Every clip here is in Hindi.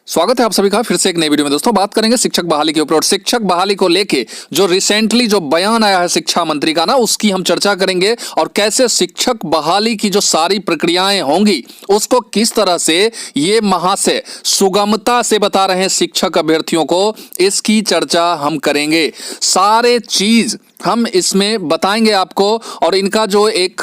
स्वागत है आप सभी का फिर से एक नई वीडियो में। दोस्तों बात करेंगे शिक्षक बहाली के ऊपर और शिक्षक बहाली को लेके जो रिसेंटली जो बयान आया है शिक्षा मंत्री का ना, उसकी हम चर्चा करेंगे और कैसे शिक्षक बहाली की जो सारी प्रक्रियाएं होंगी उसको किस तरह से ये महाशय सुगमता से बता रहे हैं शिक्षक अभ्यर्थियों को, इसकी चर्चा हम करेंगे। सारे चीज हम इसमें बताएंगे आपको और इनका जो एक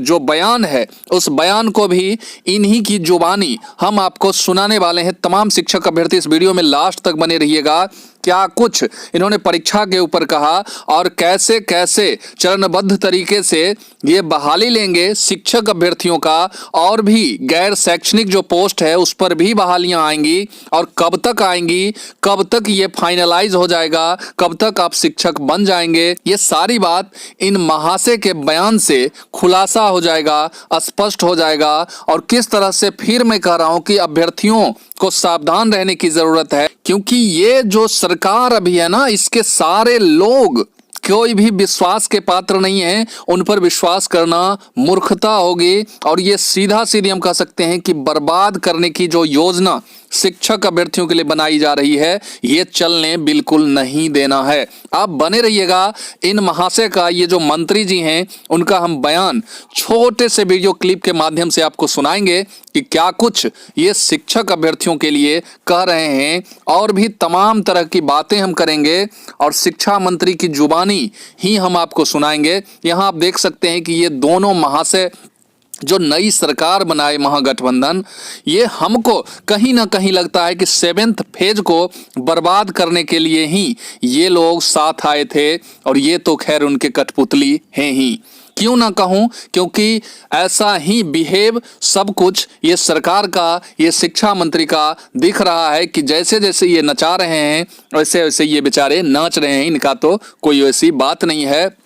जो बयान है उस बयान को भी इन्हीं की जुबानी हम आपको सुनाने वाले हैं। तमाम शिक्षक अभ्यर्थी इस वीडियो में लास्ट तक बने रहिएगा। क्या कुछ इन्होंने परीक्षा के ऊपर कहा और कैसे कैसे चरणबद्ध तरीके से ये बहाली लेंगे शिक्षक अभ्यर्थियों का, और भी गैर शैक्षणिक जो पोस्ट है उस पर भी बहालियां आएंगी और कब तक आएंगी, कब तक ये फाइनलाइज हो जाएगा, कब तक आप शिक्षक बन जाएंगे, ये सारी बात इन महाशय के बयान से खुलासा हो जाएगा, स्पष्ट हो जाएगा। और किस तरह से फिर मैं कह रहा हूं कि अभ्यर्थियों को सावधान रहने की जरूरत है, क्योंकि ये जो सरकार अभी है ना, इसके सारे लोग कोई भी विश्वास के पात्र नहीं है। उन पर विश्वास करना मूर्खता होगी और ये सीधा सीधी हम कह सकते हैं कि बर्बाद करने की जो योजना शिक्षक अभ्यर्थियों के लिए बनाई जा रही है, ये चलने बिल्कुल नहीं देना है। आप बने रहिएगा। इन महाशय का ये जो मंत्री जी हैं उनका हम बयान छोटे से वीडियो क्लिप के माध्यम से आपको सुनाएंगे कि क्या कुछ ये शिक्षक अभ्यर्थियों के लिए कह रहे हैं, और भी तमाम तरह की बातें हम करेंगे और शिक्षा मंत्री की जुबानी ही हम आपको सुनाएंगे। यहाँ आप देख सकते हैं कि ये दोनों महाशय जो नई सरकार बनाए महागठबंधन, ये हमको कहीं ना कहीं लगता है कि 7th फेज को बर्बाद करने के लिए ही ये लोग साथ आए थे, और ये तो खैर उनके कठपुतली हैं ही। क्यों ना कहूं, क्योंकि ऐसा ही बिहेव सब कुछ ये सरकार का, ये शिक्षा मंत्री का दिख रहा है कि जैसे जैसे ये नचा रहे हैं वैसे वैसे ये बेचारे नाच रहे हैं। इनका तो कोई वैसी बात नहीं है।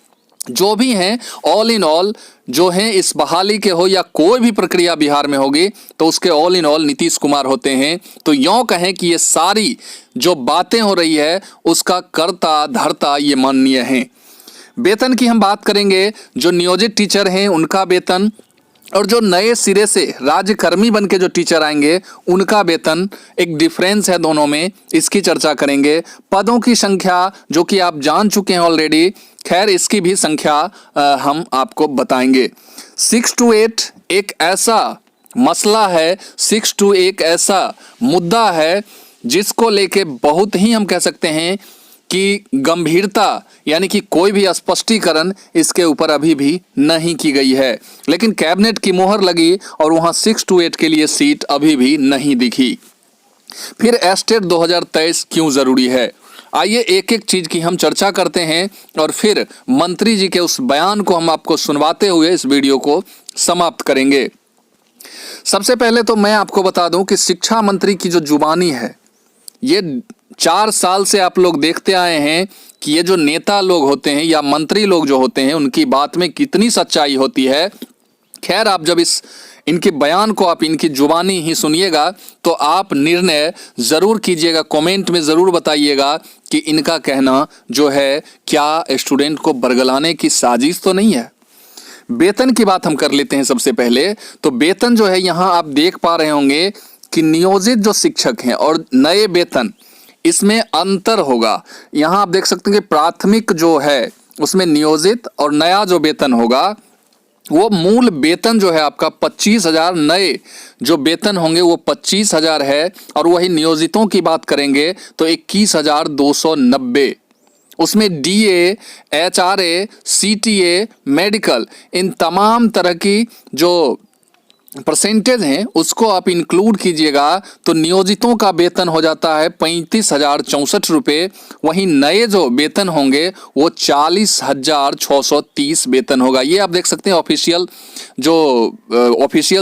जो भी हैं ऑल इन ऑल जो हैं इस बहाली के हो या कोई भी प्रक्रिया बिहार में होगी तो उसके all in all Nitish Kumar होते हैं। तो यूं कहें कि ये सारी जो बातें हो रही है उसका कर्ता धर्ता ये माननीय हैं। वेतन की हम बात करेंगे। जो नियोजित टीचर हैं उनका वेतन और जो नए सिरे से राज्यकर्मी बन के जो टीचर आएंगे उनका वेतन, एक डिफरेंस है दोनों में, इसकी चर्चा करेंगे। पदों की संख्या जो कि आप जान चुके हैं ऑलरेडी, खैर इसकी भी संख्या हम आपको बताएंगे। 6 to 8 एक ऐसा मसला है, 6 to 8 ऐसा मुद्दा है जिसको लेके बहुत ही हम कह सकते हैं कि गंभीरता, यानी कि कोई भी स्पष्टीकरण इसके ऊपर अभी भी नहीं की गई है। लेकिन कैबिनेट की मोहर लगी और वहां 6 to 8 के लिए सीट अभी भी नहीं दिखी। फिर एस्टेट 2023 क्यों जरूरी है, आइए एक एक चीज की हम चर्चा करते हैं और फिर मंत्री जी के उस बयान को हम आपको सुनवाते हुए इस वीडियो को समाप्त करेंगे। सबसे पहले तो मैं आपको बता दूं कि शिक्षा मंत्री की जो जुबानी है, ये 4 साल से आप लोग देखते आए हैं कि ये जो नेता लोग होते हैं या मंत्री लोग जो होते हैं उनकी बात में कितनी सच्चाई होती है। खैर आप जब इनके बयान को आप इनकी जुबानी ही सुनिएगा तो आप निर्णय जरूर कीजिएगा, कमेंट में जरूर बताइएगा कि इनका कहना जो है क्या स्टूडेंट को बरगलाने की साजिश तो नहीं है। वेतन की बात हम कर लेते हैं सबसे पहले। तो वेतन जो है यहाँ आप देख पा रहे होंगे कि नियोजित जो शिक्षक हैं और नए वेतन, इसमें अंतर होगा। यहाँ आप देख सकते हैं कि प्राथमिक जो है उसमें नियोजित और नया जो वेतन होगा वो मूल वेतन जो है आपका 25,000, नए जो वेतन होंगे वो 25,000 है, और वही नियोजितों की बात करेंगे तो 21,290। उसमें डीए, एचआरए, सीटीए, मेडिकल, इन तमाम तरह की जो परसेंटेज हैं उसको आप इंक्लूड कीजिएगा तो नियोजितों का वेतन हो जाता है 35,064 रुपये। वहीं नए जो वेतन होंगे वो 40,630 वेतन होगा। ये आप देख सकते हैं ऑफिशियल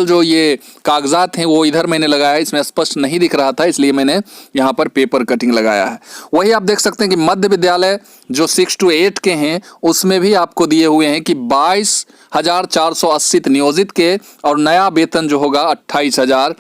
जो ये कागजात हैं वो इधर मैंने लगाया है, इसमें स्पष्ट नहीं दिख रहा था इसलिए मैंने यहाँ पर पेपर कटिंग लगाया है। वही आप देख सकते हैं कि मध्य विद्यालय जो 6 to 8 के हैं उसमें भी आपको दिए हुए हैं कि 22,480 नियोजित के और नया वेतन जो होगा 28,000,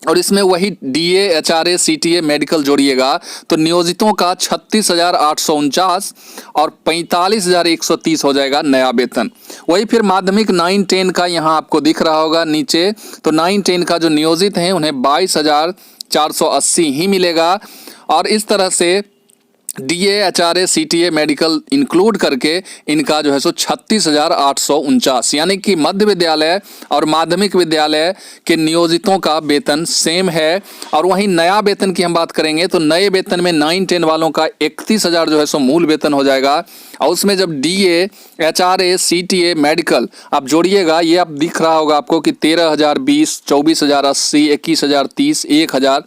और इसमें वही डीए, एचआरए, सीटीए, मेडिकल जोड़िएगा तो नियोजितों का 36,849 और 45,130 हो जाएगा नया वेतन। वही फिर माध्यमिक 9-10 का यहाँ आपको दिख रहा होगा नीचे, तो 9-10 का जो नियोजित हैं उन्हें 22,000 480 ही मिलेगा। और इस तरह से DA, HRA, CTA, medical include करके इनका जो है सो 36,849, यानी कि मध्य विद्यालय और माध्यमिक विद्यालय के नियोजितों का वेतन सेम है। और वहीं नया वेतन की हम बात करेंगे तो नए वेतन में 9-10 वालों का 31,000 जो है सो मूल वेतन हो जाएगा। और उसमें जब DA, HRA, CTA, मेडिकल आप जोड़िएगा, ये आप दिख रहा होगा आपको कि 13,020, 24,080, 21,030, 1,000,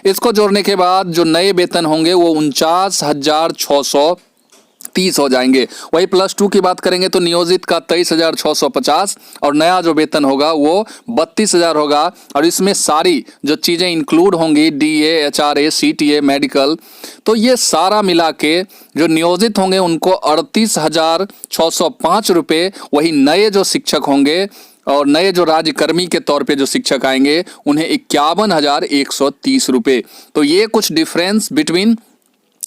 इसको जोड़ने के बाद जो नए वेतन होंगे वो 49,630 हो जाएंगे। वही +2 की बात करेंगे तो नियोजित का 23,650 और नया जो वेतन होगा वो 32,000 होगा। और इसमें सारी जो चीज़ें इंक्लूड होंगी DA, HRA, CTA, मेडिकल, तो ये सारा मिला के जो नियोजित होंगे उनको 38,605 रुपये, वही नए जो शिक्षक होंगे और नए जो राज्यकर्मी के तौर पे जो शिक्षक आएंगे उन्हें 51,130 रुपये। तो ये कुछ डिफरेंस बिटवीन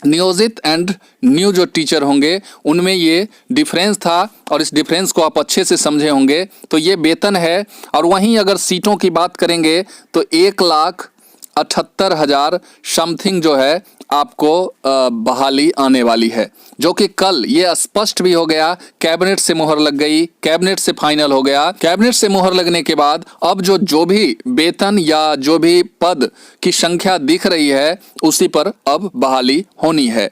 नियोजित एंड न्यू जो टीचर होंगे उनमें ये डिफरेंस था, और इस डिफरेंस को आप अच्छे से समझे होंगे। तो ये वेतन है। और वहीं अगर सीटों की बात करेंगे तो 1,78,000 समथिंग जो है आपको बहाली आने वाली है, जो कि कल ये स्पष्ट भी हो गया, कैबिनेट से मुहर लग गई, कैबिनेट से फाइनल हो गया। कैबिनेट से मुहर लगने के बाद अब जो भी वेतन या जो भी पद की संख्या दिख रही है उसी पर अब बहाली होनी है।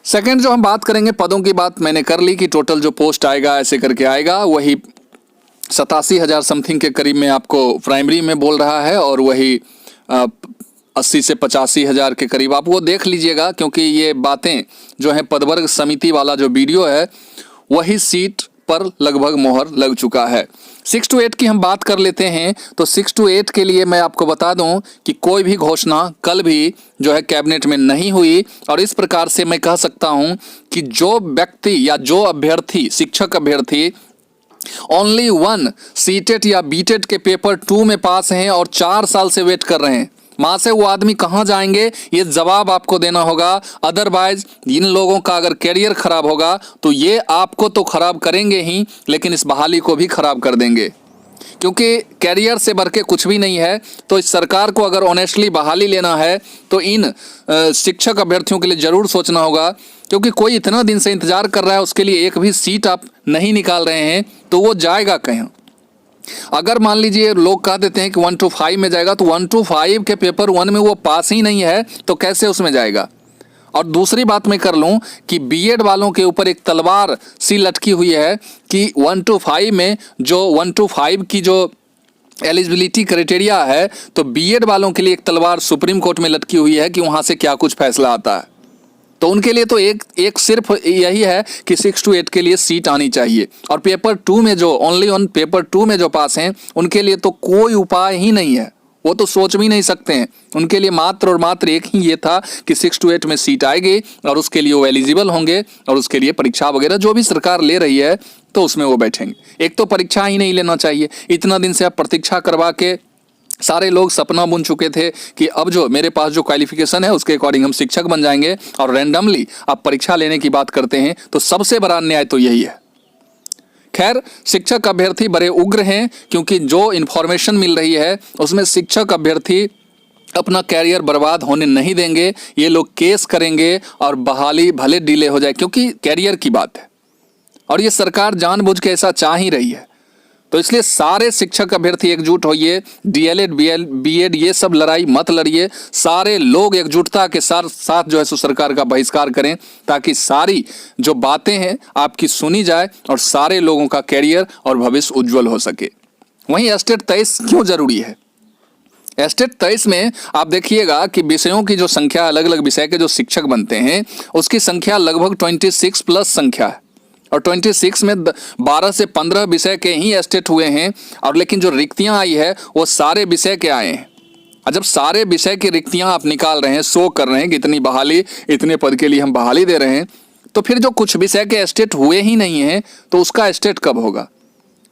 सेकंड जो हम बात करेंगे, पदों की बात मैंने कर ली कि टोटल जो पोस्ट आएगा ऐसे करके आएगा, वही 87,000 समथिंग के करीब में आपको प्राइमरी में बोल रहा है, और वही 80 से 85,000 के करीब आप वो देख लीजिएगा, क्योंकि ये बातें जो है पदवर्ग समिति वाला जो वीडियो है वही सीट पर लगभग मोहर लग चुका है। 6 to 8 की हम बात कर लेते हैं। तो 6 to 8 के लिए मैं आपको बता दूं कि कोई भी घोषणा कल भी जो है कैबिनेट में नहीं हुई, और इस प्रकार से मैं कह सकता हूं कि जो व्यक्ति या जो अभ्यर्थी, शिक्षक अभ्यर्थी ओनली 1 सीटेट या बीटेट के पेपर 2 में पास हैं और 4 साल से वेट कर रहे हैं, वहां से वो आदमी कहां जाएंगे, ये जवाब आपको देना होगा। अदरवाइज इन लोगों का अगर कैरियर खराब होगा तो ये आपको तो खराब करेंगे ही, लेकिन इस बहाली को भी खराब कर देंगे, क्योंकि कैरियर से बढ़ के कुछ भी नहीं है। तो इस सरकार को अगर ऑनेस्टली बहाली लेना है तो इन शिक्षक अभ्यर्थियों के लिए जरूर सोचना होगा, क्योंकि कोई इतना दिन से इंतजार कर रहा है, उसके लिए एक भी सीट आप नहीं निकाल रहे हैं तो वो जाएगा कहीं। अगर मान लीजिए लोग कह देते हैं कि 1 to 5 में जाएगा, तो 1 to 5 के पेपर 1 में वो पास ही नहीं है तो कैसे उसमें जाएगा। और दूसरी बात मैं कर लूं कि बीएड वालों के ऊपर एक तलवार सी लटकी हुई है कि 1 to 5 में जो 1 to 5 की जो एलिजिबिलिटी क्राइटेरिया है, तो बीएड वालों के लिए एक तलवार सुप्रीम कोर्ट में लटकी हुई है कि वहां से क्या कुछ फैसला आता है। तो उनके लिए तो एक सिर्फ यही है कि 6 to 8 के लिए सीट आनी चाहिए, और पेपर 2 में जो ओनली ऑन पेपर 2 में जो पास हैं उनके लिए तो कोई उपाय ही नहीं है, वो तो सोच भी नहीं सकते हैं। उनके लिए मात्र और मात्र एक ही ये था कि 6 to 8 में सीट आएगी और उसके लिए वो एलिजिबल होंगे, और उसके लिए परीक्षा वगैरह जो भी सरकार ले रही है तो उसमें वो बैठेंगे। एक तो परीक्षा ही नहीं लेना चाहिए, इतना दिन से आप प्रतीक्षा करवा के सारे लोग सपना बुन चुके थे कि अब जो मेरे पास जो क्वालिफिकेशन है उसके अकॉर्डिंग हम शिक्षक बन जाएंगे, और रैंडमली आप परीक्षा लेने की बात करते हैं, तो सबसे बड़ा अन्याय तो यही है। खैर, शिक्षक अभ्यर्थी बड़े उग्र हैं, क्योंकि जो इन्फॉर्मेशन मिल रही है उसमें शिक्षक अभ्यर्थी अपना कैरियर बर्बाद होने नहीं देंगे। ये लोग केस करेंगे और बहाली भले डिले हो जाए, क्योंकि कैरियर की बात है और ये सरकार जानबूझ के ऐसा चाह ही रही है। तो इसलिए सारे शिक्षक अभ्यर्थी एकजुट होइए, डीएलएड बीएड ये सब लड़ाई मत लड़िए, सारे लोग एकजुटता के साथ जो है सो सरकार का बहिष्कार करें, ताकि सारी जो बातें हैं आपकी सुनी जाए और सारे लोगों का कैरियर और भविष्य उज्जवल हो सके। वहीं एस्टेट 23 क्यों जरूरी है? एस्टेट 23 में आप देखिएगा कि विषयों की जो संख्या, अलग अलग विषय के जो शिक्षक बनते हैं उसकी संख्या लगभग 26 प्लस संख्या है, और 26 में 12 से 15 विषय के ही एस्टेट हुए हैं। और लेकिन जो रिक्तियां आई है वो सारे विषय के आए हैं। और जब सारे विषय की रिक्तियां आप निकाल रहे हैं, शो कर रहे हैं कि इतनी बहाली, इतने पद के लिए हम बहाली दे रहे हैं, तो फिर जो कुछ विषय के एस्टेट हुए ही नहीं हैं तो उसका एस्टेट कब होगा?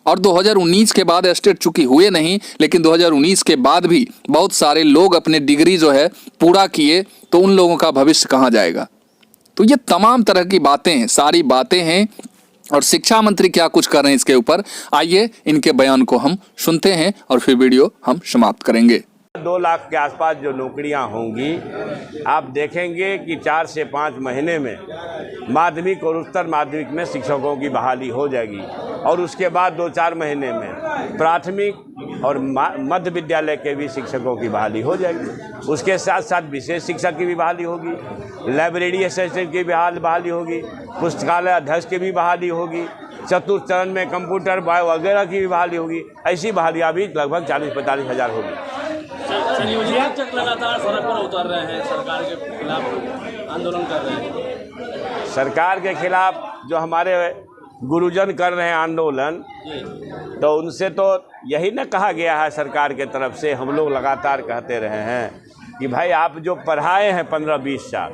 और 2019 के बाद एस्टेट चूंकि हुए नहीं, लेकिन 2019 के बाद भी बहुत सारे लोग अपने डिग्री जो है पूरा किए, तो उन लोगों का भविष्य कहाँ जाएगा? तो ये तमाम तरह की बातें हैं, सारी बातें हैं। और शिक्षा मंत्री क्या कुछ कर रहे हैं इसके ऊपर, आइए इनके बयान को हम सुनते हैं और फिर वीडियो हम समाप्त करेंगे। 2 लाख के आसपास जो नौकरियां होंगी, आप देखेंगे कि 4 से 5 महीने में माध्यमिक और उच्चतर माध्यमिक में शिक्षकों की बहाली हो जाएगी और उसके बाद 2-4 महीने में प्राथमिक और मध्य विद्यालय के भी शिक्षकों की बहाली हो जाएगी। उसके साथ साथ विशेष शिक्षक की भी बहाली होगी, लाइब्रेरी असिस्टेंट की भी बहाली होगी, पुस्तकालय अध्यक्ष की भी बहाली होगी, चतुर्थ चरण में कंप्यूटर वगैरह की भी बहाली होगी। ऐसी बहालियाँ भी लगभग 40-45 हज़ार होगी। शिक्षक लगातार सड़क पर उतर रहे हैं, सरकार के खिलाफ आंदोलन कर रहे हैं। सरकार के खिलाफ जो हमारे गुरुजन कर रहे हैं आंदोलन, तो उनसे तो यही न कहा गया है सरकार के तरफ से। हम लोग लगातार कहते रहे हैं कि भाई आप जो पढ़ाए हैं 15-20 साल,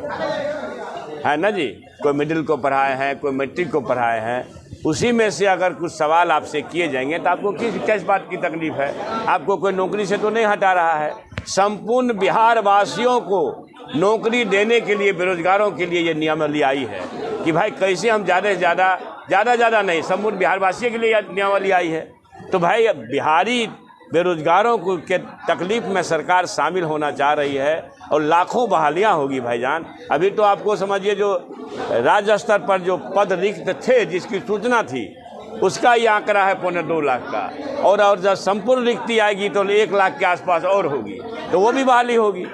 है ना जी, कोई मिडिल को पढ़ाए हैं, कोई मैट्रिक को पढ़ाए हैं, उसी में से अगर कुछ सवाल आपसे किए जाएंगे तो आपको किस बात की तकलीफ है? आपको कोई नौकरी से तो नहीं हटा रहा है। संपूर्ण बिहार वासियों को नौकरी देने के लिए, बेरोजगारों के लिए ये नियमावली आई है कि भाई कैसे हम ज़्यादा नहीं, संपूर्ण बिहार वासियों के लिए नियमावली आई है। तो भाई बिहारी बेरोजगारों को के तकलीफ में सरकार शामिल होना चाह रही है और लाखों बहालियां होगी भाईजान। अभी तो आपको समझिए जो राज्य स्तर पर जो पद रिक्त थे, जिसकी सूचना थी, उसका ये आंकड़ा है 2.25 लाख का, और जब संपूर्ण रिक्ति आएगी तो 1 लाख के आसपास और होगी, तो वो भी बहाली होगी।